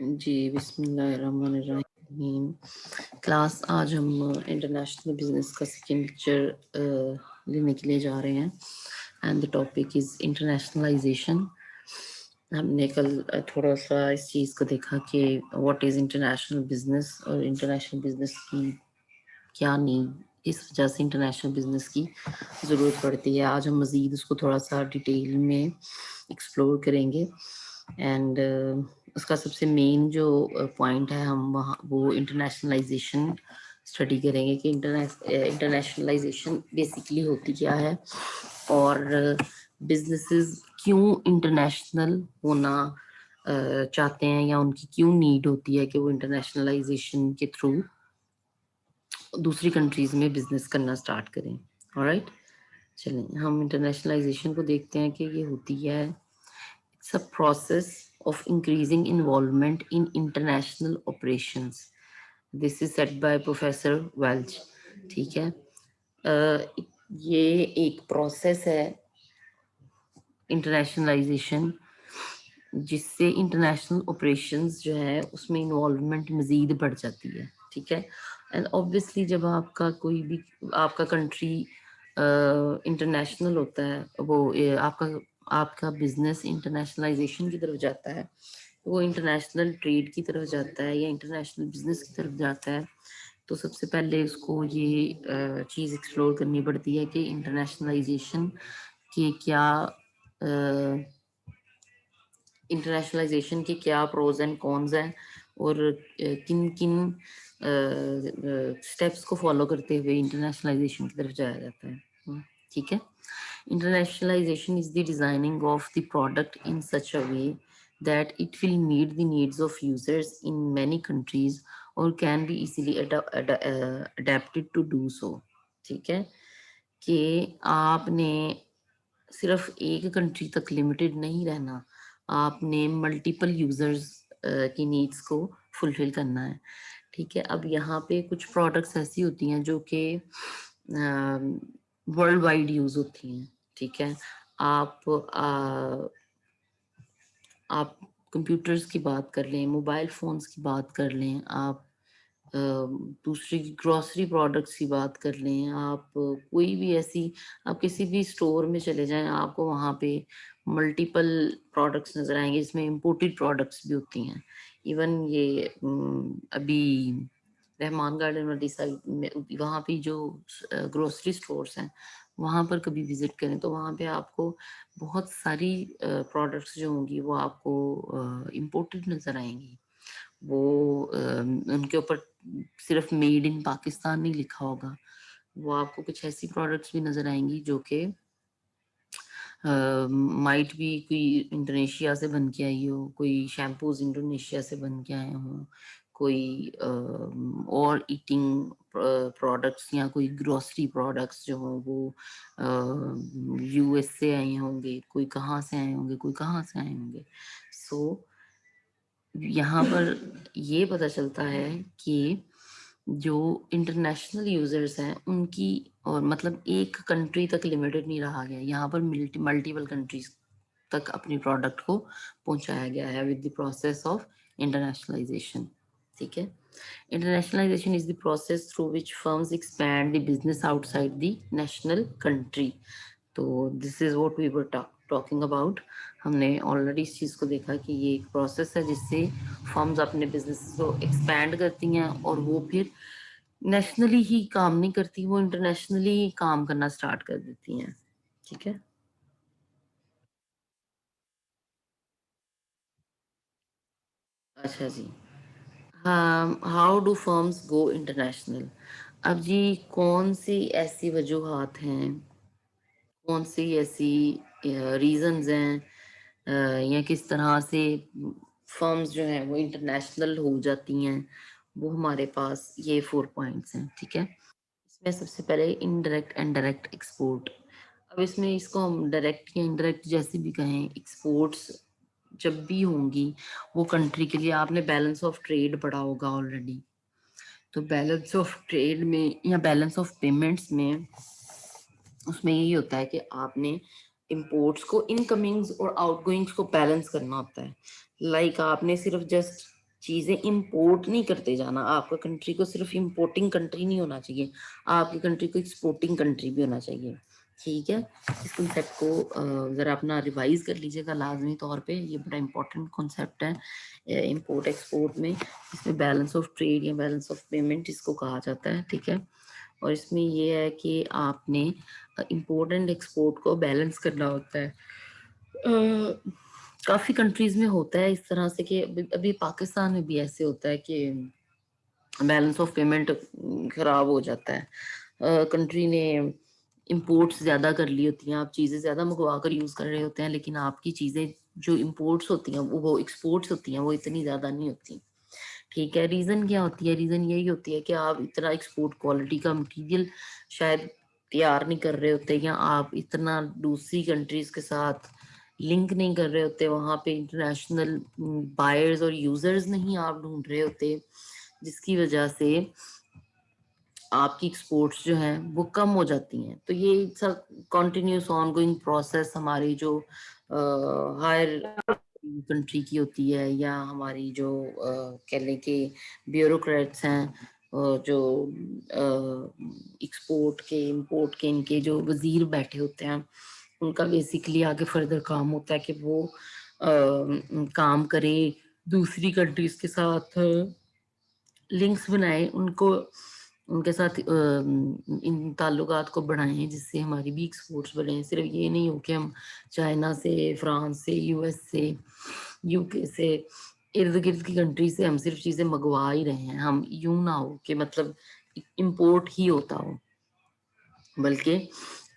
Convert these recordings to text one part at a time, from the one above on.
जी बिस्मिल्लाहिर्रहमानिर्रहीम। क्लास आज हम इंटरनेशनल बिजनेस का सेकेंड लेक्चर लेने के लिए जा रहे हैं and the topic is internationalisation. हमने कल थोड़ा सा इस चीज़ को देखा कि व्हाट इज़ इंटरनेशनल बिजनेस और इंटरनेशनल बिजनेस की क्या नीड, इस वजह से इंटरनेशनल बिजनेस की ज़रूरत पड़ती है। आज हम मज़ीद उसको थोड़ा सा डिटेल में एक्सप्लोर करेंगे एंड उसका सबसे मेन जो पॉइंट है हम वहाँ वो इंटरनेशनलाइजेशन स्टडी करेंगे कि इंटरनेशनलाइजेशन बेसिकली होती क्या है और बिजनेसेस क्यों इंटरनेशनल होना चाहते हैं या उनकी क्यों नीड होती है कि वो इंटरनेशनलाइजेशन के थ्रू दूसरी कंट्रीज में बिजनेस करना स्टार्ट करें। ऑलराइट, चलें हम इंटरनेशनलाइजेशन को देखते हैं कि ये होती है, it's a process of increasing involvement in international operations. This is set by professor Welch. ठीक है, ये एक प्रोसेस है इंटरनेशनलाइजेशन जिससे इंटरनेशनल ऑपरेशंस जो है उसमें इन्वॉल्वमेंट मज़ीद बढ़ जाती है। ठीक है, एंड ऑब्वियसली जब आपका कोई भी आपका कंट्री इंटरनेशनल होता है, वो आपका आपका बिजनेस इंटरनेशनलाइजेशन की तरफ जाता है, वो इंटरनेशनल ट्रेड की तरफ जाता है या इंटरनेशनल बिजनेस की तरफ जाता है, तो सबसे पहले उसको ये चीज़ एक्सप्लोर करनी पड़ती है कि इंटरनेशनलाइजेशन के क्या इंटरनेशनलाइजेशन के क्या प्रोज एंड कॉन्स हैं और किन किन स्टेप्स को फॉलो करते हुए इंटरनेशनलाइजेशन की तरफ जाया जाता है। ठीक है, internationalisation is the designing of the product in such a way that it will meet the needs of users in many countries or can be easily adapted to do so। ठीक है, कि आपने सिर्फ एक कंट्री तक limited नहीं रहना, आपने मल्टीपल यूजर्स की नीड्स को फुलफिल करना है। ठीक है, अब यहाँ पे कुछ प्रोडक्ट्स ऐसी होती हैं जो कि वर्ल्ड वाइड यूज होती हैं। ठीक है, आप कंप्यूटर्स की बात कर लें, मोबाइल फोन्स की बात कर लें, आप दूसरी ग्रॉसरी प्रोडक्ट्स की बात कर लें, आप कोई भी ऐसी, आप किसी भी स्टोर में चले जाएं, आपको वहाँ पे मल्टीपल प्रोडक्ट्स नज़र आएंगे जिसमें इम्पोर्टेड प्रोडक्ट्स भी होती हैं। इवन ये अभी रहमान गार्डन वाली साइड में वहाँ पे जो ग्रोसरी स्टोर्स हैं वहाँ पर कभी विजिट करें तो वहाँ पे आपको बहुत सारी प्रोडक्ट्स जो होंगी वो आपको इम्पोर्टेड नज़र आएंगी। वो उनके ऊपर सिर्फ मेड इन पाकिस्तान नहीं लिखा होगा, वो आपको कुछ ऐसी प्रोडक्ट्स भी नज़र आएंगी जो कि माइट भी कोई इंडोनेशिया से बन के आई हो, कोई शैम्पूज इंडोनेशिया से बन के आए हों, कोई और ईटिंग प्रोडक्ट्स या कोई ग्रोसरी प्रोडक्ट्स जो हों वो यूएस से आए होंगे, कोई कहाँ से आए होंगे, कोई कहाँ से आए होंगे। सो यहाँ पर ये पता चलता है कि जो इंटरनेशनल यूजर्स हैं उनकी, और मतलब एक कंट्री तक लिमिटेड नहीं रहा गया, यहाँ पर मल्टीपल कंट्रीज तक अपनी प्रोडक्ट को पहुंचाया गया है with the process of internationalisation. ठीक है, internationalisation is the process through which firms expand the business outside the national country. तो this is what we were talking about. हमने ऑलरेडी इस चीज़ को देखा कि ये एक प्रोसेस है जिससे फर्म्स अपने बिजनेस को एक्सपैंड करती हैं और वो फिर नेशनली ही काम नहीं करती, वो इंटरनेशनली काम करना स्टार्ट कर देती हैं। ठीक है, अच्छा जी, हाँ, how do firms go international. अब जी कौन सी ऐसी वजूहात हैं, कौन सी ऐसी रीजंस हैं या किस तरह से फर्म्स जो हैं वो इंटरनेशनल हो जाती हैं, वो हमारे पास ये 4 पॉइंट्स हैं। ठीक है, इसमें सबसे पहले इनडायरेक्ट एंड डायरेक्ट एक्सपोर्ट। अब इसमें इसको हम डायरेक्ट या इनडायरेक्ट जैसे भी कहें, एक्सपोर्ट्स जब भी होंगी वो कंट्री के लिए, आपने बैलेंस ऑफ ट्रेड पढ़ा होगा ऑलरेडी, तो बैलेंस ऑफ ट्रेड में या बैलेंस ऑफ पेमेंट्स में उसमें यही होता है कि आपने इंपोर्ट्स को, इनकमिंग्स और आउटगोइंग्स को बैलेंस करना होता है। लाइक आपने सिर्फ जस्ट चीजें इंपोर्ट नहीं करते जाना। आपका कंट्री को सिर्फ इंपोर्टिंग कंट्री नहीं होना चाहिए, आपकी कंट्री को एक्सपोर्टिंग कंट्री भी होना चाहिए। ठीक है, इस कंसेप्ट को जरा अपना रिवाइज कर लीजिएगा लाजमी तौर पे, ये बड़ा इंपॉर्टेंट कॉन्सेप्ट है इंपोर्ट एक्सपोर्ट में। इसमें बैलेंस ऑफ ट्रेड या बैलेंस ऑफ पेमेंट इसको कहा जाता है। ठीक है, और इसमें ये है कि आपने इंपोर्ट एंड एक्सपोर्ट को बैलेंस करना होता है। काफ़ी कंट्रीज में होता है इस तरह से कि अभी पाकिस्तान में भी ऐसे होता है कि बैलेंस ऑफ पेमेंट खराब हो जाता है। कंट्री ने इंपोर्ट्स ज़्यादा कर ली होती हैं, आप चीज़ें ज़्यादा मंगवा कर यूज़ कर रहे होते हैं, लेकिन आपकी चीज़ें जो इंपोर्ट्स होती हैं वो एक्सपोर्ट्स होती हैं, वो इतनी ज़्यादा नहीं होती। ठीक है, रीज़न क्या होती है? रीज़न यही होती है कि आप इतना एक्सपोर्ट क्वालिटी का मटेरियल शायद तैयार नहीं कर रहे होते, या आप इतना दूसरी कंट्रीज के साथ लिंक नहीं कर रहे होते, वहाँ पे इंटरनेशनल बायर्स और यूजर्स नहीं आप ढूंढ रहे होते, जिसकी वजह से आपकी एक्सपोर्ट्स जो हैं वो कम हो जाती हैं। तो ये सब कॉन्टिन्यूस ऑनगोइंग प्रोसेस हमारी जो हायर कंट्री की होती है, या हमारी जो कह लें कि ब्यूरोक्रेट्स हैं, जो एक्सपोर्ट के इंपोर्ट के इनके जो वजीर बैठे होते हैं, उनका बेसिकली आगे फर्दर काम होता है कि वो काम करे, दूसरी कंट्रीज के साथ लिंक्स बनाए, उनको उनके साथ इन ताल्लुकात को बढ़ाएं, जिससे हमारी भी एक्सपोर्ट्स बढ़े। सिर्फ ये नहीं हो कि हम चाइना से, फ्रांस से, यूएस से, यूके से, इर्द गिर्द की कंट्री से हम सिर्फ चीज़ें मंगवा ही रहे हैं। हम यूं ना हो कि मतलब इंपोर्ट ही होता हो, बल्कि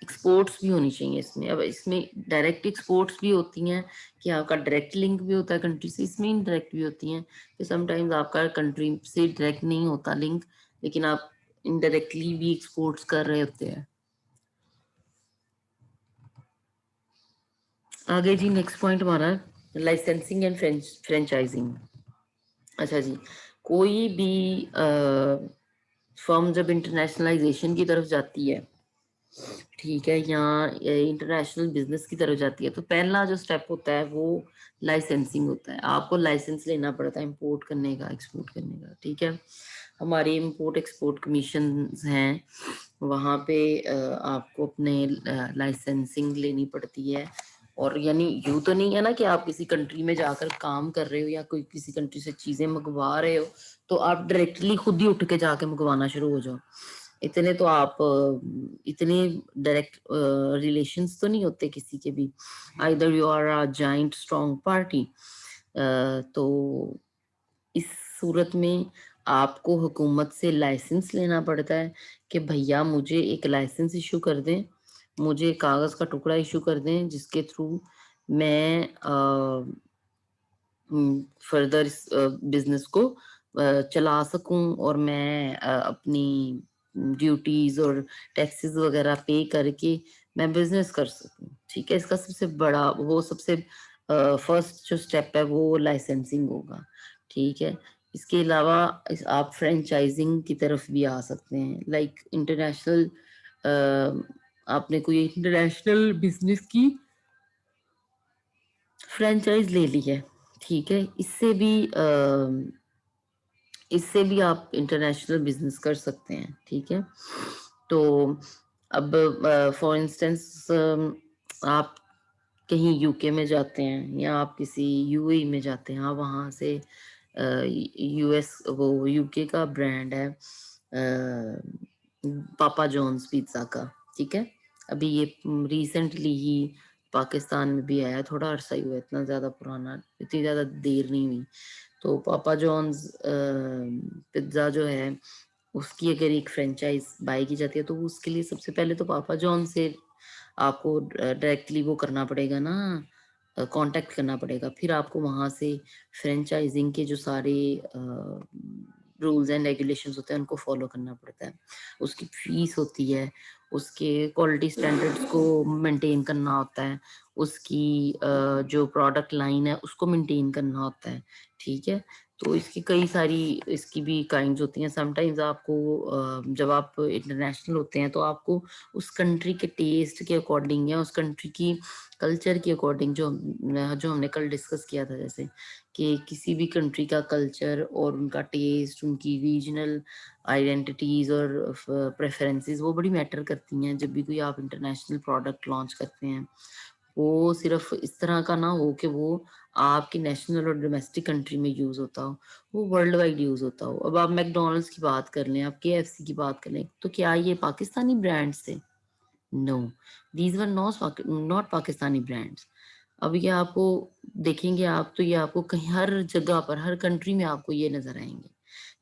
एक्सपोर्ट्स भी होनी चाहिए इसमें। अब इसमें डायरेक्ट एक्सपोर्ट्स भी होती हैं कि आपका डायरेक्ट लिंक भी होता है कंट्री से, इसमें इनडायरेक्ट भी होती हैं कि समटाइम्स आपका कंट्री से डायरेक्ट नहीं होता लिंक, लेकिन आप इनडायरेक्टली भी एक्सपोर्ट्स कर रहे होते हैं। आगे जी नेक्स्ट पॉइंट हमारा लाइसेंसिंग एंड फ्रेंचाइजिंग। अच्छा जी, कोई भी फर्म जब इंटरनेशनलाइजेशन की तरफ जाती है, ठीक है, यहाँ इंटरनेशनल बिजनेस की तरफ जाती है, तो पहला जो स्टेप होता है वो लाइसेंसिंग होता है। आपको लाइसेंस लेना पड़ता है इंपोर्ट करने का, एक्सपोर्ट करने का। ठीक है, हमारी इंपोर्ट एक्सपोर्ट कमीशन हैं, वहाँ पे आपको अपने लाइसेंसिंग लेनी पड़ती है। और यानी यूं तो नहीं है ना कि आप किसी कंट्री में जाकर काम कर रहे हो या कोई किसी कंट्री से चीजें मंगवा रहे हो तो आप डायरेक्टली खुद ही उठ के जाके मंगवाना शुरू हो जाओ। इतने तो आप इतने डायरेक्ट रिलेशंस तो नहीं होते किसी के भी। Either you are a joint strong party, तो इस सूरत में आपको हुकूमत से लाइसेंस लेना पड़ता है कि भैया मुझे एक लाइसेंस इशू कर दें, मुझे कागज का टुकड़ा इशू कर दें, जिसके थ्रू मैं फर्दर इस बिजनेस को चला सकूं, और मैं अपनी ड्यूटीज और टैक्सेस वगैरह पे करके मैं बिजनेस कर सकूं। ठीक है, इसका सबसे बड़ा वो सबसे फर्स्ट जो स्टेप है वो लाइसेंसिंग होगा। ठीक है, इसके अलावा आप फ्रेंचाइजिंग की तरफ भी आ सकते हैं। लाइक इंटरनेशनल, आपने कोई इंटरनेशनल बिजनेस की फ्रेंचाइज ले ली है, ठीक है, इससे भी आप इंटरनेशनल बिजनेस कर सकते हैं। ठीक है, तो अब फॉर इंस्टेंस आप कहीं यूके में जाते हैं या आप किसी यूएई में जाते हैं, आप वहाँ से यूएस वो यूके का ब्रांड है पापा जॉन्स पिज्ज़ा का। ठीक है, अभी ये रिसेंटली ही पाकिस्तान में भी आया, थोड़ा अरसा ही हुआ, इतना ज़्यादा पुराना, इतनी ज़्यादा देर नहीं हुई। तो पापा जॉन्स पिज्ज़ा जो है उसकी अगर एक फ्रेंचाइज बाई की जाती है तो उसके लिए सबसे पहले तो पापा जॉन से आपको डायरेक्टली वो करना पड़ेगा ना, कांटेक्ट करना पड़ेगा। फिर आपको वहाँ से फ्रेंचाइजिंग के जो सारे रूल्स एंड रेगुलेशंस होते हैं उनको फॉलो करना पड़ता है। उसकी फीस होती है, उसके क्वालिटी स्टैंडर्ड्स को मेंटेन करना होता है, उसकी जो प्रोडक्ट लाइन है उसको मेंटेन करना होता है, ठीक है। तो इसकी कई सारी इसकी भी काइंड्स होती हैं। समटाइम्स आपको जब आप इंटरनेशनल होते हैं तो आपको उस कंट्री के टेस्ट के अकॉर्डिंग या उस कंट्री की कल्चर के अकॉर्डिंग, जो हमने कल डिस्कस किया था, जैसे कि किसी भी कंट्री का कल्चर और उनका टेस्ट, उनकी रीजनल आइडेंटिटीज और प्रेफरेंसेस वो बड़ी मैटर करती हैं जब भी कोई आप इंटरनेशनल प्रोडक्ट लॉन्च करते हैं। वो सिर्फ इस तरह का ना हो कि वो आपकी नेशनल और डोमेस्टिक कंट्री में यूज होता हो, वो वर्ल्ड वाइड यूज होता हो। अब आप मैकडोनल्ड्स की बात कर लें, आप केएफसी की बात कर लें, तो क्या ये पाकिस्तानी ब्रांड्स थे? No, these were not Pakistani brands. अब ये आपको देखेंगे आप तो ये आपको कहीं हर जगह पर, हर कंट्री में आपको ये नजर आएंगे,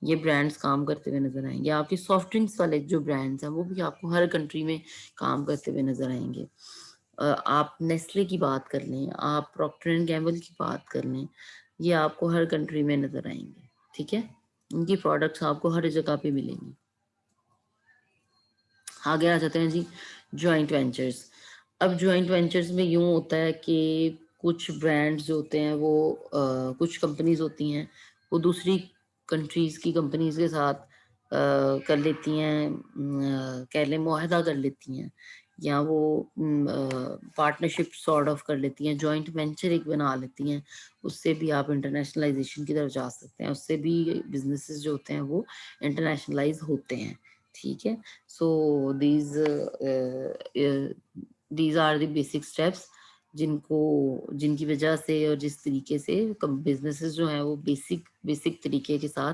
ये ब्रांड्स काम करते हुए नजर आएंगे। आपके सॉफ्ट ड्रिंक्स वाले जो ब्रांड्स हैं वो भी आपको हर कंट्री में काम करते हुए नजर आएंगे। आप नेस्ले की बात कर लें, आप प्रॉक्टर एंड गैम्बल की बात कर लें, ये आपको हर कंट्री में नजर आएंगे, ठीक है। इनकी प्रोडक्ट्स आपको हर जगह पे मिलेंगी। आगे आ जाते हैं जी, जॉइंट वेंचर्स। अब जॉइंट वेंचर्स में यूं होता है कि कुछ ब्रांड्स जो होते हैं वो कुछ कंपनीज होती हैं वो दूसरी कंट्रीज की कंपनीज के साथ कर लेती हैं, कह लें मुआहदा कर लेती हैं, या वो पार्टनरशिप सॉर्ट ऑफ कर लेती हैं, जॉइंट वेंचर एक बना लेती हैं। उससे भी आप इंटरनेशनलाइजेशन की तरफ जा सकते हैं, उससे भी बिजनेसेस जो होते हैं वो इंटरनेशनलाइज होते हैं, ठीक है। So these these are the basic steps जिनकी वजह से और जिस तरीके से बिजनेसेस जो हैं वो बेसिक बेसिक तरीके के साथ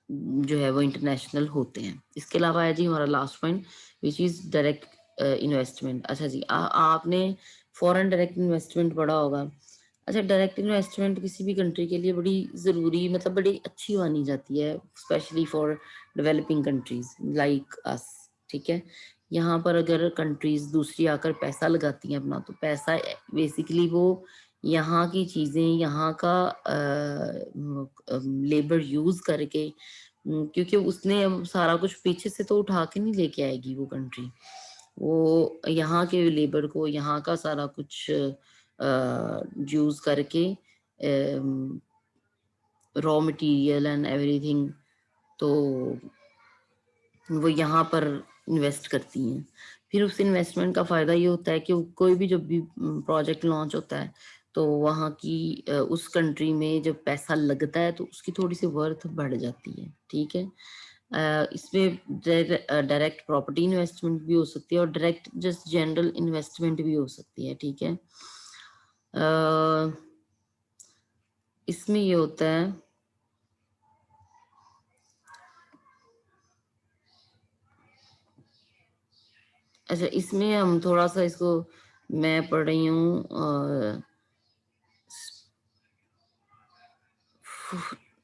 जो है वो इंटरनेशनल होते हैं। इसके अलावा है जी हमारा last point, which is direct investment. अच्छा जी, आपने फॉरेन डायरेक्ट इन्वेस्टमेंट पढ़ा होगा। अच्छा, डायरेक्ट इन्वेस्टमेंट किसी भी कंट्री के लिए बड़ी ज़रूरी, मतलब बड़ी अच्छी मानी जाती है, specially for developing countries like us, ठीक है। यहाँ पर अगर कंट्रीज दूसरी आकर पैसा लगाती हैं अपना, तो पैसा बेसिकली वो यहाँ की चीज़ें, यहाँ का लेबर यूज़ करके, क्योंकि उसने अब सारा कुछ पीछे से तो उठा के नहीं लेके आएगी वो कंट्री, वो यहाँ के लेबर को यहाँ का सारा कुछ यूज करके रॉ मटेरियल एंड एवरीथिंग, तो वो यहाँ पर इन्वेस्ट करती हैं। फिर उस इन्वेस्टमेंट का फायदा ये होता है कि कोई भी जब भी प्रोजेक्ट लॉन्च होता है तो वहाँ की उस कंट्री में जब पैसा लगता है तो उसकी थोड़ी सी वर्थ बढ़ जाती है, ठीक है। इसमें डायरेक्ट प्रॉपर्टी इन्वेस्टमेंट भी हो सकती है और डायरेक्ट जस्ट जनरल इन्वेस्टमेंट भी हो सकती है, ठीक है। इसमें ये होता है, अच्छा इसमें हम थोड़ा सा इसको, मैं पढ़ रही हूँ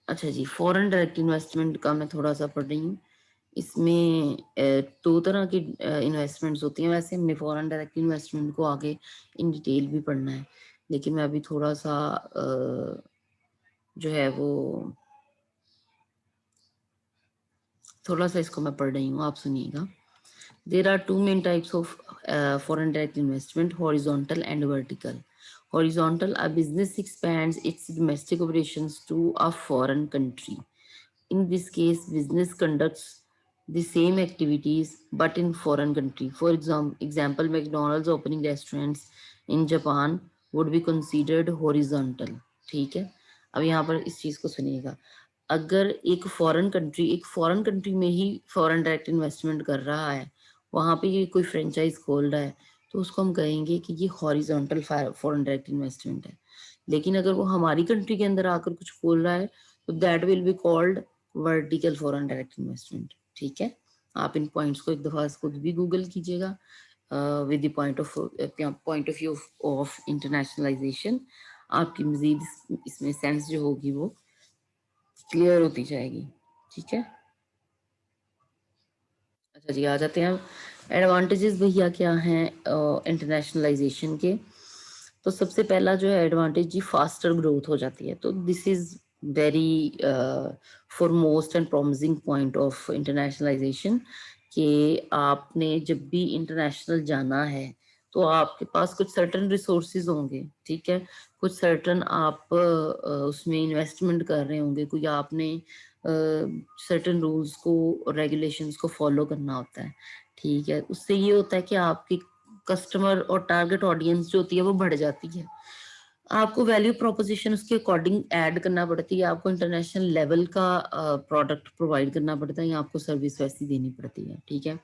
अच्छा जी, फॉरेन डायरेक्ट इन्वेस्टमेंट का मैं थोड़ा सा पढ़ रही हूँ। इसमें दो तरह की इन्वेस्टमेंट्स होती हैं। वैसे हमने फॉरेन डायरेक्ट इन्वेस्टमेंट को आगे इन डिटेल भी पढ़ना है, लेकिन मैं अभी थोड़ा सा जो है वो थोड़ा सा इसको मैं पढ़ रही हूँ, आप सुनिएगा। There are two main types of foreign direct investment: horizontal and vertical. Horizontal, a business expands its domestic operations to a foreign country. In this case, business conducts the same activities but in foreign country. For example, McDonald's opening restaurants in Japan would be considered horizontal, ठीक है। अब यहाँ पर इस चीज को सुनिएगा, अगर एक फॉरेन कंट्री में ही फॉरेन डायरेक्ट इन्वेस्टमेंट कर रहा है, वहां पे ये कोई फ्रेंचाइज खोल रहा है, तो उसको हम कहेंगे कि ये हॉरिजॉन्टल फॉरेन डायरेक्ट इन्वेस्टमेंट है। लेकिन अगर वो हमारी कंट्री के अंदर आकर कुछ खोल रहा है तो that will be called vertical foreign direct investment, ठीक है। आप इन पॉइंट्स को एक दफा खुद भी गूगल कीजिएगा with the point of view of internationalisation. आपकी मजीद इसमें सेंस जो होगी वो क्लियर होती जाएगी, ठीक है। अच्छा जी, आ जाते हैं एडवांटेजेस भैया क्या हैं इंटरनेशनलाइजेशन के। तो सबसे पहला जो है एडवांटेज जी, फास्टर ग्रोथ हो जाती है। तो this is very foremost and promising point of internationalisation, कि आपने जब भी इंटरनेशनल जाना है तो आपके पास कुछ सर्टन रिसोर्सेज होंगे, ठीक है, कुछ सर्टन आप उसमें इन्वेस्टमेंट कर रहे होंगे, कोई आपने सर्टन रूल्स को रेगुलेशंस को फॉलो करना होता है, ठीक है। उससे ये होता है कि आपकी कस्टमर और टारगेट ऑडियंस जो होती है वो बढ़ जाती है, आपको वैल्यू प्रोपोजिशन उसके अकॉर्डिंग ऐड करना पड़ती है, आपको इंटरनेशनल लेवल का प्रोडक्ट प्रोवाइड करना पड़ता है या आपको सर्विस वैसी देनी पड़ती है, ठीक है।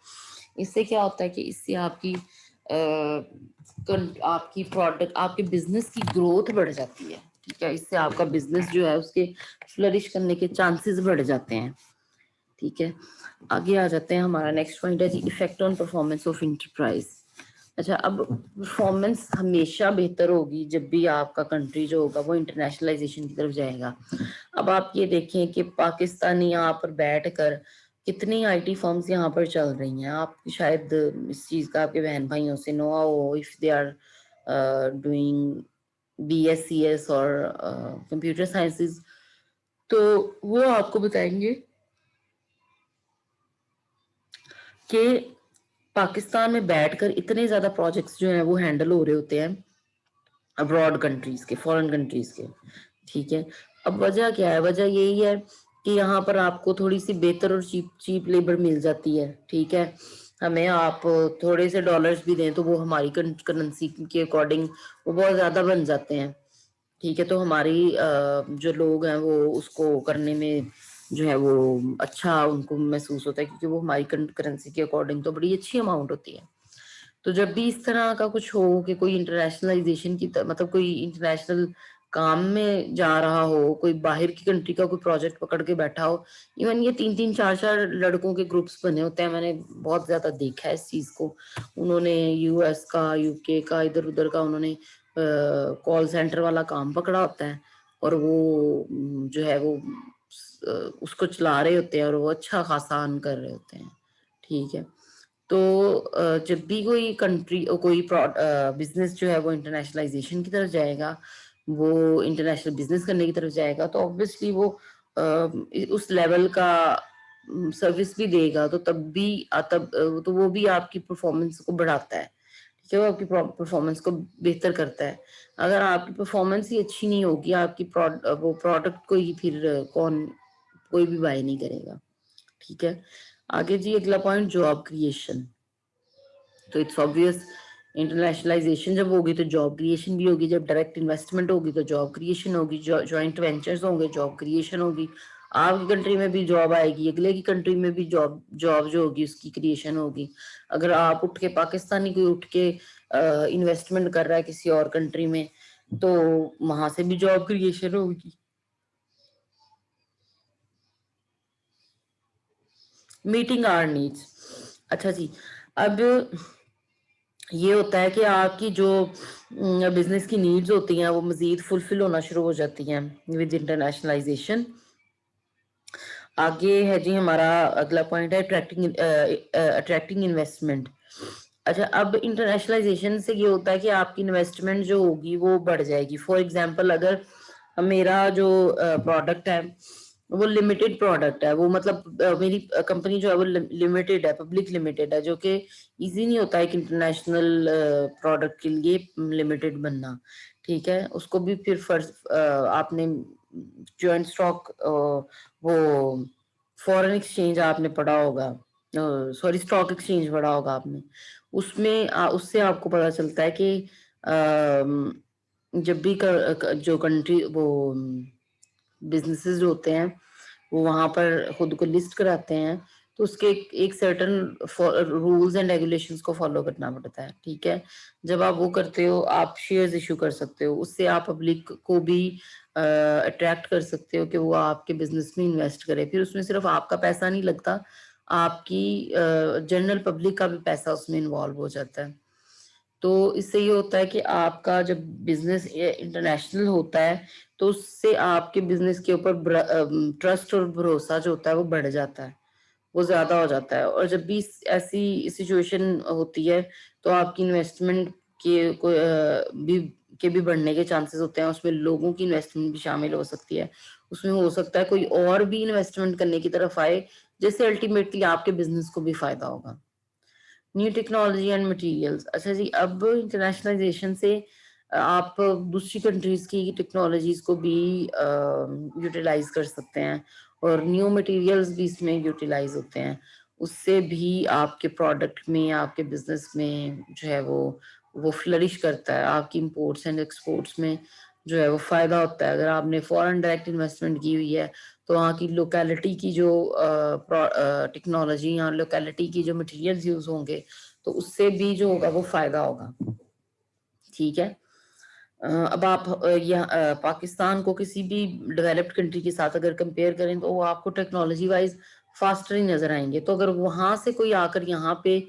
इससे क्या होता है कि इससे आपकी प्रोडक्ट आपके बिजनेस की ग्रोथ बढ़ जाती है, ठीक है। इससे आपका बिजनेस जो है उसके फ्लरिश करने के चांसेस बढ़ जाते हैं, ठीक है। आगे आ जाते हैं, हमारा नेक्स्ट पॉइंट है जी effect on performance of enterprise. अच्छा, अब परफॉर्मेंस हमेशा बेहतर होगी जब भी आपका कंट्री जो होगा वो इंटरनेशनलाइजेशन की तरफ जाएगा। अब आप ये देखें कि पाकिस्तानी यहाँ पर बैठकर कितनी आईटी फर्म्स यहाँ पर चल रही हैं, आप शायद इस चीज का आपके बहन भाइयों से नो हो, if they are doing BScs और कंप्यूटर साइंसेस, तो वो आपको बताएंगे कि पाकिस्तान में बैठकर इतने ज्यादा प्रोजेक्ट्स जो हैं वो हैंडल हो रहे होते हैं अब्रॉड कंट्रीज के, फॉरेन कंट्रीज के, ठीक है। अब वजह क्या है, वजह यही है कि यहाँ पर आपको थोड़ी सी बेहतर और चीप चीप लेबर मिल जाती है, ठीक है। हमें आप थोड़े से डॉलर्स भी दें तो वो हमारी करेंसी के अकॉर्डिंग वो बहुत ज्यादा बन जाते हैं, ठीक है। तो हमारी जो लोग हैं वो उसको करने में जो है वो अच्छा उनको महसूस होता है, क्योंकि वो हमारी करेंसी के अकॉर्डिंग तो बड़ी अच्छी अमाउंट होती है। तो जब भी इस तरह का कुछ हो कि कोई इंटरनेशनलाइजेशन की मतलब कोई इंटरनेशनल काम में जा रहा हो, कोई बाहर की कंट्री का कोई प्रोजेक्ट पकड़ के बैठा हो, इवन ये 3-3 4-4 लड़कों के ग्रुप्स बने होते हैं, मैंने बहुत ज्यादा देखा है इस चीज को। उन्होंने US का, UK का, इधर उधर का उन्होंने कॉल सेंटर वाला काम पकड़ा होता है और वो जो है वो उसको चला रहे होते हैं और वो अच्छा खासा अर्न कर रहे होते हैं, ठीक है। तो जब भी कोई कंट्री और कोई बिजनेस जो है वो इंटरनेशनलाइजेशन की तरफ जाएगा, वो इंटरनेशनल बिजनेस करने की तरफ जाएगा, तो ऑब्वियसली वो उस लेवल का सर्विस भी देगा, तो तब भी तो वो भी आपकी परफॉर्मेंस को बढ़ाता है, ठीक है, वो आपकी परफॉर्मेंस को बेहतर करता है। अगर आपकी परफॉर्मेंस ही अच्छी नहीं होगी, आपकी वो प्रोडक्ट को ही फिर कोई भी बाय नहीं करेगा, ठीक है। आगे जी अगला पॉइंट, जॉब क्रिएशन। तो इट्स ऑब्वियस, इंटरनेशनलाइजेशन जब होगी तो जॉब क्रिएशन भी होगी, जब डायरेक्ट इन्वेस्टमेंट होगी तो जॉब क्रिएशन होगी, जॉइंट वेंचर्स होंगे जॉब क्रिएशन होगी, आपकी कंट्री में भी जॉब आएगी, अगले की कंट्री में भी जॉब जॉब जो होगी उसकी क्रिएशन होगी। अगर आप उठ के पाकिस्तानी कोई उठ के इन्वेस्टमेंट कर रहा है किसी और कंट्री में, तो वहां से भी जॉब क्रिएशन होगी। Meeting our needs. अच्छा जी, अब ये होता है कि आपकी जो बिजनेस की नीड्स होती हैं वो मजीद फुलफिल होना शुरू हो जाती हैं विद इंटरनेशनलाइजेशन। आगे है जी हमारा अगला पॉइंट है अट्रैक्टिंग इन्वेस्टमेंट। अच्छा, अब इंटरनेशनलाइजेशन से ये होता है कि आपकी इन्वेस्टमेंट जो होगी वो बढ़ जाएगी। फॉर एग्जांपल, अगर मेरा जो प्रोडक्ट है वो लिमिटेड प्रोडक्ट है, वो मतलब मेरी कंपनी जो है वो लिमिटेड है, पब्लिक लिमिटेड है, जो कि इजी नहीं होता है कि इंटरनेशनल प्रोडक्ट के लिए लिमिटेड बनना, ठीक है। उसको भी फिर फर्स्ट आपने जॉइंट स्टॉक वो फॉरेन एक्सचेंज आपने पढ़ा होगा, सॉरी स्टॉक एक्सचेंज पढ़ा होगा आपने, उसमें उससे आपको पता चलता है कि जब भी जो कंट्री वो बिजनेसेस जो होते हैं वो वहां पर खुद को लिस्ट कराते हैं, तो उसके एक सर्टन रूल्स एंड रेगुलेशंस को फॉलो करना पड़ता है, ठीक है। जब आप वो करते हो, आप शेयर्स इशू कर सकते हो, उससे आप पब्लिक को भी अट्रैक्ट कर सकते हो कि वो आपके बिजनेस में इन्वेस्ट करे। फिर उसमें सिर्फ आपका पैसा नहीं लगता, आपकी जनरल पब्लिक का भी पैसा उसमें इन्वॉल्व हो जाता है। तो इससे ये होता है कि आपका जब बिजनेस इंटरनेशनल होता है तो उससे आपके बिजनेस के ऊपर ट्रस्ट और भरोसा जो होता है वो बढ़ जाता है, वो ज्यादा हो जाता है। और जब भी ऐसी सिचुएशन होती है तो आपकी इन्वेस्टमेंट के भी बढ़ने के चांसेस होते हैं, उसमें लोगों की इन्वेस्टमेंट भी शामिल हो सकती है, उसमें हो सकता है कोई और भी इन्वेस्टमेंट करने की तरफ आए, जिससे अल्टीमेटली आपके बिजनेस को भी फायदा होगा। New technology and materials. अच्छा जी, अब इंटरनेशनलाइजेशन से आप दूसरी कंट्रीज की टेक्नोलॉजीज को भी यूटिलाइज कर सकते हैं और न्यू मटेरियल्स भी इसमें यूटिलाइज होते हैं। उससे भी आपके प्रोडक्ट में, आपके बिजनेस में जो है वो फ्लरिश करता है। आपकी इंपोर्ट्स एंड एक्सपोर्ट्स में जो है वो फायदा होता है। अगर आपने फॉरेन डायरेक्ट इन्वेस्टमेंट की हुई है तो वहाँ की लोकेलिटी की जो टेक्नोलॉजी या लोकेलिटी की जो मटेरियल्स यूज होंगे तो उससे भी जो होगा वो फायदा होगा। ठीक है। अब आप पाकिस्तान को किसी भी डेवलप्ड कंट्री के साथ अगर कंपेयर करें तो वो आपको टेक्नोलॉजी वाइज फास्टर ही नजर आएंगे। तो अगर वहां से कोई आकर यहाँ पे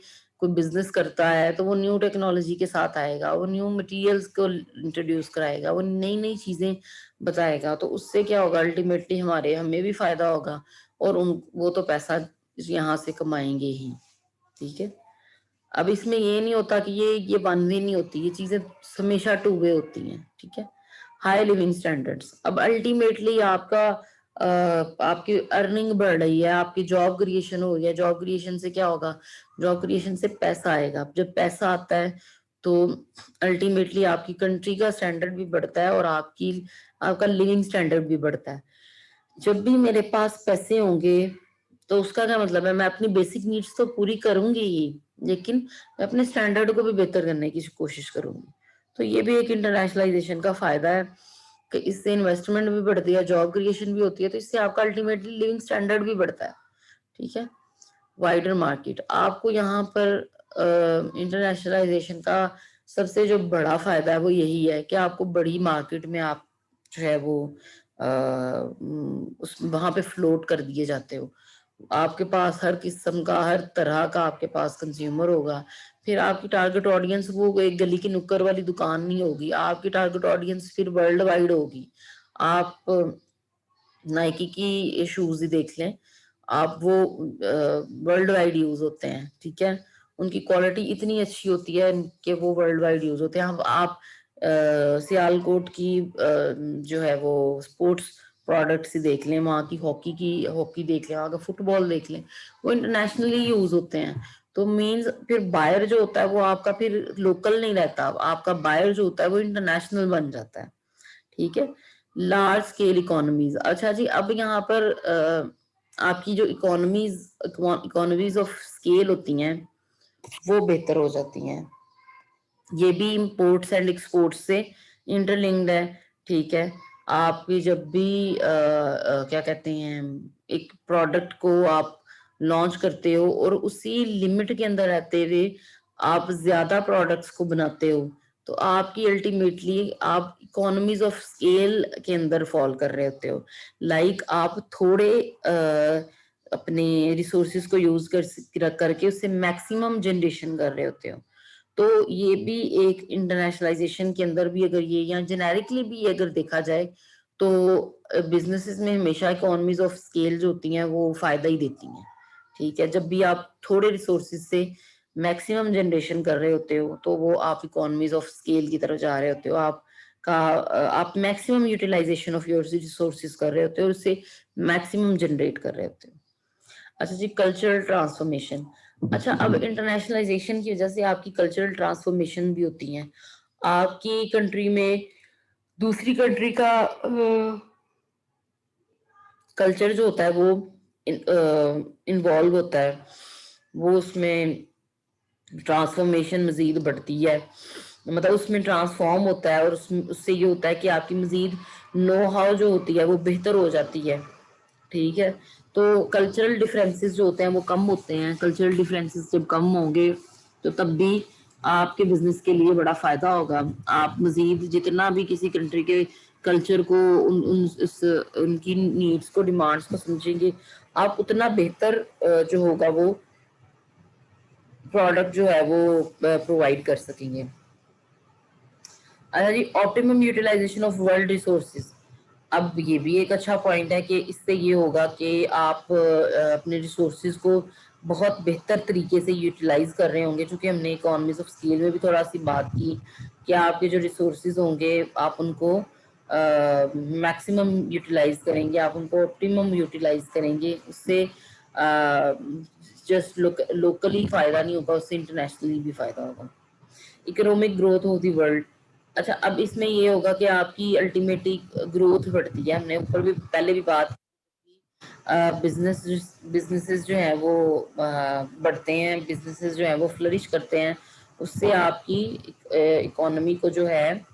कोई बिजनेस करता है तो वो न्यू टेक्नोलॉजी के साथ आएगा, वो न्यू मटेरियल्स को इंट्रोड्यूस कराएगा, वो नई नई चीजें बताएगा। तो उससे क्या होगा, अल्टीमेटली हमें भी फायदा होगा और वो तो पैसा यहाँ से कमाएंगे ही। ठीक है। अब इसमें ये नहीं होता कि ये वन वे नहीं होती, ये चीजें हमेशा टू वे होती हैं। ठीक है। हाई लिविंग स्टैंडर्ड्स, अब अल्टीमेटली आपकी अर्निंग बढ़ रही है, आपकी जॉब क्रिएशन हो रही है। जॉब क्रिएशन से क्या होगा, जॉब क्रिएशन से पैसा आएगा। जब पैसा आता है तो अल्टीमेटली आपकी कंट्री का स्टैंडर्ड भी बढ़ता है और आपका लिविंग स्टैंडर्ड भी बढ़ता है। जब भी मेरे पास पैसे होंगे तो उसका क्या मतलब है, मैं अपनी बेसिक नीड्स तो पूरी करूंगी ही, लेकिन मैं अपने स्टैंडर्ड को भी बेहतर करने की कोशिश करूंगी। तो ये भी एक इंटरनेशनलाइजेशन का फायदा है कि इससे इन्वेस्टमेंट भी बढ़ती है, जॉब क्रिएशन भी होती है, तो इससे आपका अल्टीमेटली लिविंग स्टैंडर्ड भी बढ़ता है। ठीक है। वाइडर मार्केट, आपको यहाँ पर इंटरनेशनलाइजेशन का सबसे जो बड़ा फायदा है वो यही है कि आपको बड़ी मार्केट में आप जो है वो उस वहां पे फ्लोट कर दिए जाते हो। आपके पास हर किस्म का, हर तरह का आपके पास कंज्यूमर होगा। फिर आपकी टारगेट ऑडियंस वो एक गली की नुक्कड़ वाली दुकान नहीं होगी, आपकी टारगेट ऑडियंस फिर वर्ल्ड वाइड होगी। आप नाइकी की शूज ही देख लें आप, वो वर्ल्ड वाइड यूज होते हैं। ठीक है। उनकी क्वालिटी इतनी अच्छी होती है कि वो वर्ल्ड वाइड यूज होते हैं। अब आप सियालकोट की जो है वो स्पोर्ट्स प्रोडक्ट्स ही देख लें, वहाँ की हॉकी देख लें, वहाँ का फुटबॉल देख लें, वो इंटरनेशनली यूज होते हैं। तो मीन्स फिर बायर जो होता है वो आपका फिर लोकल नहीं रहता, आपका बायर जो होता है वो इंटरनेशनल बन जाता है। ठीक है। लार्ज स्केल इकोनॉमीज, अच्छा जी, अब यहाँ पर आपकी जो इकोनॉमीज ऑफ स्केल होती हैं वो बेहतर हो जाती हैं। ये भी इंपोर्ट्स एंड एक्सपोर्ट्स से इंटरलिंक्ड है। ठीक है। आपकी जब भी क्या कहते हैं, एक प्रोडक्ट को आप लॉन्च करते हो और उसी लिमिट के अंदर रहते हुए आप ज्यादा प्रोडक्ट्स को बनाते हो तो आपकी अल्टीमेटली आप इकोनॉमीज ऑफ स्केल के अंदर फॉल कर रहे होते हो। लाइक आप थोड़े अपने रिसोर्सेज को यूज करके उससे मैक्सिमम जनरेशन कर रहे होते हो। तो ये भी एक इंटरनेशनलाइजेशन के अंदर भी अगर ये या जेनेरिकली भी अगर देखा जाए तो बिजनेसेस में हमेशा इकोनॉमीज ऑफ स्केल जो होती हैं वो फायदा ही देती हैं। ठीक है। जब भी आप थोड़े रिसोर्सेज से मैक्सिमम जनरेशन कर रहे होते हो तो वो आप इकोनॉमीज ऑफ स्केल की तरफ जा रहे होते हो। आप maximum utilisation of your resources कर रहे होते हो, उससे मैक्सिमम जनरेट कर रहे होते हो। अच्छा जी, कल्चरल ट्रांसफॉर्मेशन। अच्छा, अब इंटरनेशनलाइजेशन की वजह से आपकी कल्चरल ट्रांसफॉर्मेशन भी होती है। आपकी कंट्री में दूसरी कंट्री का कल्चर जो होता है वो इन्वॉल्व होता है, वो उसमें ट्रांसफॉर्मेशन मजीद बढ़ती है, मतलब उसमें ट्रांसफॉर्म होता है और उससे ये होता है कि आपकी मजीद नो हाउ जो होती है वो बेहतर हो जाती है। ठीक है। तो कल्चरल डिफरेंसेस जो होते हैं वो कम होते हैं। कल्चरल डिफरेंसेस जब कम होंगे तो तब भी आपके बिजनेस के लिए बड़ा फायदा होगा। आप मजीद जितना भी किसी कंट्री के कल्चर को उनकी नीड्स को, डिमांड्स को समझेंगे, आप उतना बेहतर जो होगा वो प्रोडक्ट जो है वो प्रोवाइड कर सकेंगे। अच्छा जी, optimum utilisation of world resources. अब ये भी एक अच्छा पॉइंट है कि इससे ये होगा कि आप अपने रिसोर्सेज को बहुत बेहतर तरीके से यूटिलाइज कर रहे होंगे। चूंकि हमने इकोनॉमीज ऑफ स्केल में भी थोड़ा सी बात की कि आपके जो रिसोर्सेज होंगे आप उनको मैक्सिमम यूटिलाइज करेंगे, आप उनको ऑप्टिमम यूटिलाइज करेंगे। उससे जस्ट लोकली फायदा नहीं होगा, उससे इंटरनेशनली भी फायदा होगा। Economic growth of the world. अच्छा, अब इसमें ये होगा कि आपकी अल्टीमेटली ग्रोथ बढ़ती है। हमने ऊपर भी पहले भी बात, बिजनेसेस जो है वो बढ़ते हैं, बिजनेसेस जो है वो फ्लरिश करते हैं, उससे आपकी इकोनॉमी को जो है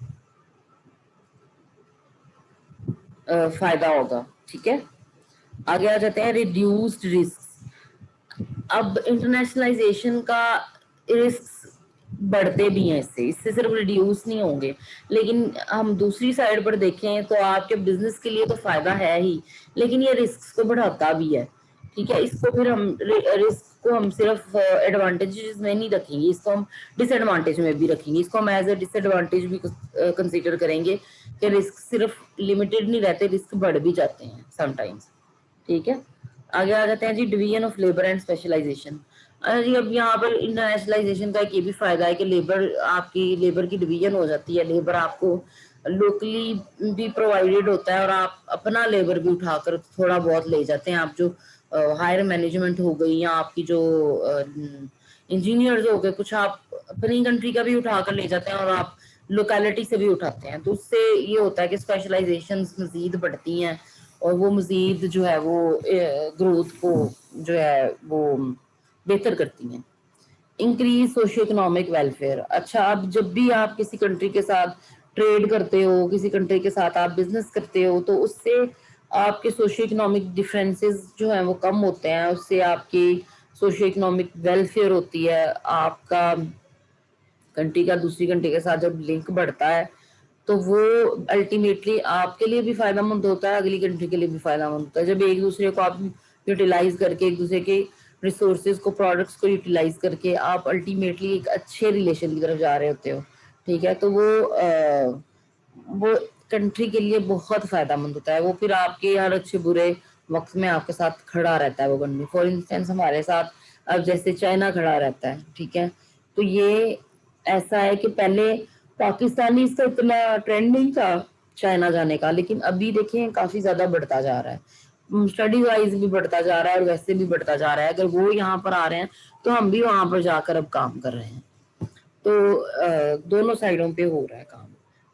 फायदा होगा। ठीक है, आगे आ जाते हैं रिड्यूस्ड रिस्क। अब इंटरनेशनलाइजेशन का रिस्क बढ़ते भी हैं, इससे सिर्फ रिड्यूस नहीं होंगे, लेकिन हम दूसरी साइड पर देखें तो आपके बिजनेस के लिए तो फायदा है ही, लेकिन ये रिस्क को बढ़ाता भी है। ठीक है, इसको फिर हम रिस्क को हम सिर्फ एडवांटेजेस में नहीं रखेंगे, इसको हम डिसएडवांटेज में भी रखेंगे, इसको हम एज ए डिसएडवांटेज भी कंसीडर करेंगे कि रिस्क सिर्फ लिमिटेड नहीं रहते, रिस्क बढ़ भी जाते हैं समटाइम्स। ठीक है, आगे आ जाते हैं जी division of labour and specialisation. जी अब यहाँ पर इंटरनेशनलाइजेशन का एक ये भी फायदा है कि लेबर की डिवीजन हो जाती है, लेबर आपको लोकली भी प्रोवाइडेड होता है और आप अपना लेबर भी उठाकर थोड़ा बहुत ले जाते हैं। आप जो हायर मैनेजमेंट हो गई या आपकी जो इंजीनियर्स हो गए, कुछ आप अपनी कंट्री का भी उठाकर ले जाते हैं और आप लोकेलिटी से भी उठाते हैं, तो उससे ये होता है कि स्पेशलाइजेशन मजीद बढ़ती हैं और वो मजीद जो है वो ग्रोथ को जो है वो बेहतर करती हैं। Increase socio economic welfare. अच्छा, अब जब भी आप किसी कंट्री के साथ ट्रेड करते हो, किसी कंट्री के साथ आप बिजनेस करते हो, तो उससे आपके सोशियो इकोनॉमिक डिफरेंसेस जो हैं वो कम होते हैं, उससे आपकी सोशियो इकोनॉमिक वेलफेयर होती है। आपका कंट्री का दूसरी कंट्री के साथ जब लिंक बढ़ता है तो वो अल्टीमेटली आपके लिए भी फायदेमंद होता है, अगली कंट्री के लिए भी फायदेमंद होता है। जब एक दूसरे को आप यूटिलाइज करके, एक दूसरे के रिसोर्सेज को, प्रोडक्ट्स को यूटिलाइज करके आप अल्टीमेटली एक अच्छे रिलेशन की तरफ जा रहे होते हो। ठीक है, तो वो कंट्री के लिए बहुत फायदेमंद होता है, वो फिर आपके हर अच्छे बुरे वक्त में आपके साथ खड़ा रहता है वो कंट्री। फॉर इंस्टेंस हमारे साथ अब जैसे चाइना खड़ा रहता है। ठीक है, तो ये ऐसा है कि पहले पाकिस्तानी इसका इतना ट्रेंड नहीं था चाइना जाने का, लेकिन अभी देखें काफी ज्यादा बढ़ता जा रहा है, स्टडी वाइज भी बढ़ता जा रहा है और वैसे भी बढ़ता जा रहा है। अगर वो यहाँ पर आ रहे हैं तो हम भी वहां पर जाकर अब काम कर रहे हैं, तो दोनों साइडों पे हो रहा है काम।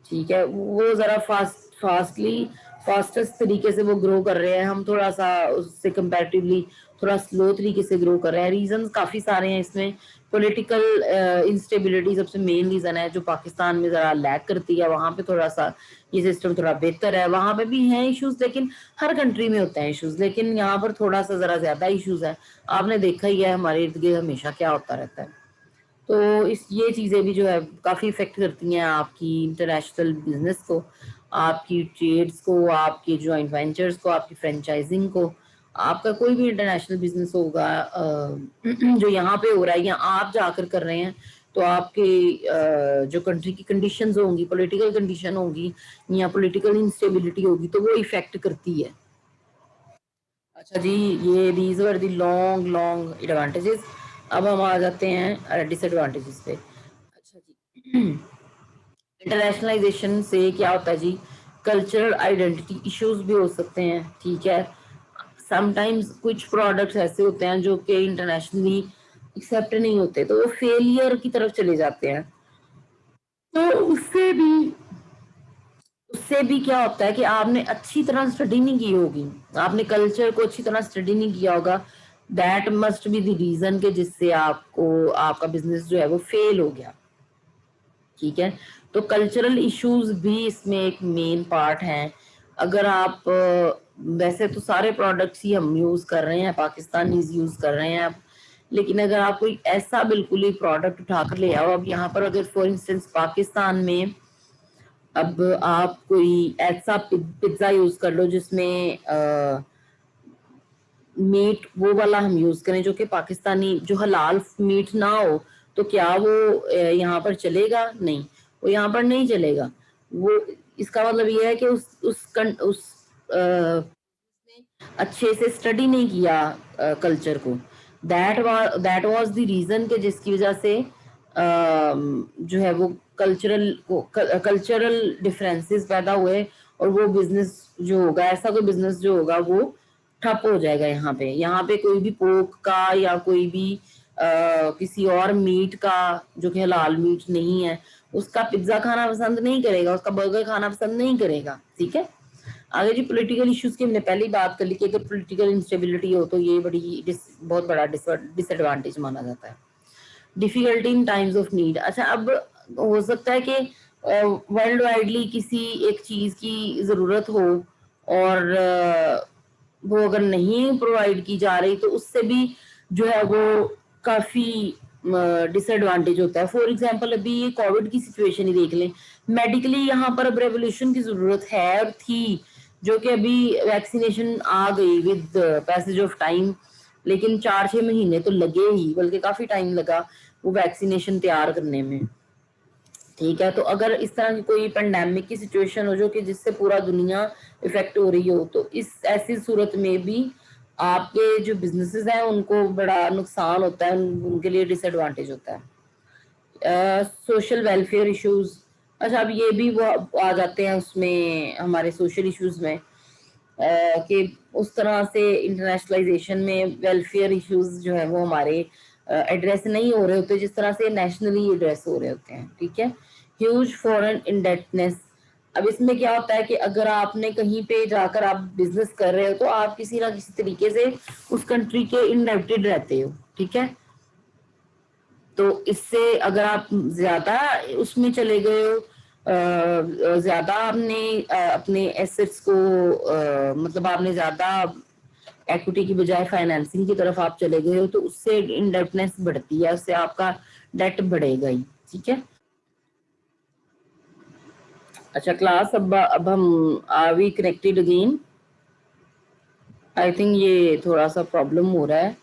ठीक है, वो जरा फास्टेस्ट तरीके से वो ग्रो कर रहे हैं, हम थोड़ा सा उससे कंपैरेटिवली थोड़ा स्लो तरीके से ग्रो कर रहे हैं। रीजंस काफी सारे हैं इसमें। पॉलिटिकल इंस्टेबिलिटी सबसे मेन रीजन है, जो पाकिस्तान में जरा लैक करती है, वहां पे थोड़ा सा ये सिस्टम थोड़ा बेहतर है। वहां पे भी हैं इश्यूज, लेकिन हर कंट्री में होते हैं इश्यूज, लेकिन यहाँ पर थोड़ा सा जरा ज्यादा इश्यूज है। आपने देखा ही है हमारे इर्द गिर्द हमेशा क्या होता रहता है। तो ये चीज़ें भी जो है काफ़ी इफेक्ट करती हैं आपकी इंटरनेशनल बिजनेस को, आपकी ट्रेड्स को, आपके जॉइंट वेंचर्स को, आपकी फ्रेंचाइजिंग को। आपका कोई भी इंटरनेशनल बिजनेस होगा जो यहाँ पे हो रहा है या आप जाकर कर रहे हैं, तो आपके जो कंट्री की कंडीशंस होंगी, पॉलिटिकल कंडीशन होंगी या पॉलिटिकल इंस्टेबिलिटी होगी, तो वो इफेक्ट करती है। अच्छा जी, ये these were the long long advantages. अब हम आ जाते हैं डिसएडवांटेजेस पे। अच्छा जी, इंटरनेशनलाइजेशन से क्या होता है जी, कल्चरल आइडेंटिटी इश्यूज भी हो सकते हैं। ठीक है, समटाइम्स कुछ प्रोडक्ट्स ऐसे होते हैं जो कि इंटरनेशनली एक्सेप्ट नहीं होते, तो वो फेलियर की तरफ चले जाते हैं। तो उससे भी क्या होता है कि आपने अच्छी तरह स्टडी नहीं की होगी, आपने कल्चर को अच्छी तरह स्टडी नहीं किया होगा। That must be the reason के जिससे आपको आपका बिजनेस जो है वो फेल हो गया। ठीक है, तो कल्चरल इश्यूज भी इसमें एक मेन पार्ट है। अगर आप वैसे तो सारे प्रोडक्ट्स ही हम यूज कर रहे हैं, पाकिस्तानी यूज कर रहे हैं, लेकिन अगर आप कोई ऐसा बिल्कुल ही प्रोडक्ट उठाकर ले आओ, अब यहाँ पर अगर फॉर इंस्टेंस पाकिस्तान में अब आप कोई ऐसा पिज्जा यूज कर लो जिसमें मीट वो वाला हम यूज करें जो कि पाकिस्तानी, जो हलाल मीट ना हो, तो क्या वो यहाँ पर चलेगा? नहीं, वो यहाँ पर नहीं चलेगा। वो इसका मतलब ये है कि उस अच्छे से स्टडी नहीं किया कल्चर को। दैट वाज द रीजन के जिसकी वजह से जो है वो कल्चरल डिफरेंसेस पैदा हुए, और वो बिजनेस जो होगा, ऐसा कोई बिजनेस जो होगा वो ठप हो जाएगा। यहाँ पे कोई भी पोर्क का या कोई भी किसी और मीट का जो कि हलाल मीट नहीं है, उसका पिज्जा खाना पसंद नहीं करेगा, उसका बर्गर खाना पसंद नहीं करेगा। ठीक है। आगे जी पॉलिटिकल इश्यूज की हमने पहले ही बात कर ली कि अगर पॉलिटिकल इंस्टेबिलिटी हो तो ये बहुत बड़ा डिसएडवांटेज माना जाता है। Difficulty in times of need. अच्छा, अब हो सकता है कि वर्ल्ड वाइडली किसी एक चीज की जरूरत हो और वो अगर नहीं प्रोवाइड की जा रही तो उससे भी जो है वो काफी डिसएडवांटेज होता है। फॉर एग्जांपल अभी ये कोविड की सिचुएशन ही देख लें, मेडिकली यहाँ पर अब रेवोल्यूशन की जरूरत है और थी, जो कि अभी वैक्सीनेशन आ गई विद पैसेज ऑफ टाइम, लेकिन 4-6 महीने तो लगे ही, बल्कि काफी टाइम लगा वो वैक्सीनेशन तैयार करने में। ठीक है। तो अगर इस तरह की कोई पेंडेमिक की सिचुएशन हो जो कि जिससे पूरा दुनिया इफेक्ट हो रही हो, तो इस ऐसी सूरत में भी आपके जो बिजनेसेस हैं उनको बड़ा नुकसान होता है, उनके लिए डिसएडवांटेज होता है। Social welfare issues. अच्छा, अब ये भी वो आ जाते हैं उसमें हमारे सोशल इश्यूज में कि उस तरह से इंटरनेशनलाइजेशन में वेलफेयर इश्यूज जो है वो हमारे एड्रेस नहीं हो रहे होते जिस तरह से नेशनली एड्रेस हो रहे होते हैं। ठीक है। Huge foreign indebtedness. अब इसमें क्या होता है कि अगर आपने कहीं पे जाकर आप बिजनेस कर रहे हो तो आप किसी ना किसी तरीके से उस कंट्री के इंडेप्टेड रहते हो। ठीक है। तो इससे अगर आप ज्यादा उसमें चले गए हो, ज्यादा आपने अपने एसेट्स को मतलब आपने ज्यादा इक्विटी की बजाय फाइनेंसिंग की तरफ आप चले गए हो तो उससे इंडेप्टनेस बढ़ती है, उससे आपका डेट बढ़ेगा ही। ठीक है। अच्छा क्लास, अब हम are we connected again? I think ये थोड़ा सा प्रॉब्लम हो रहा है।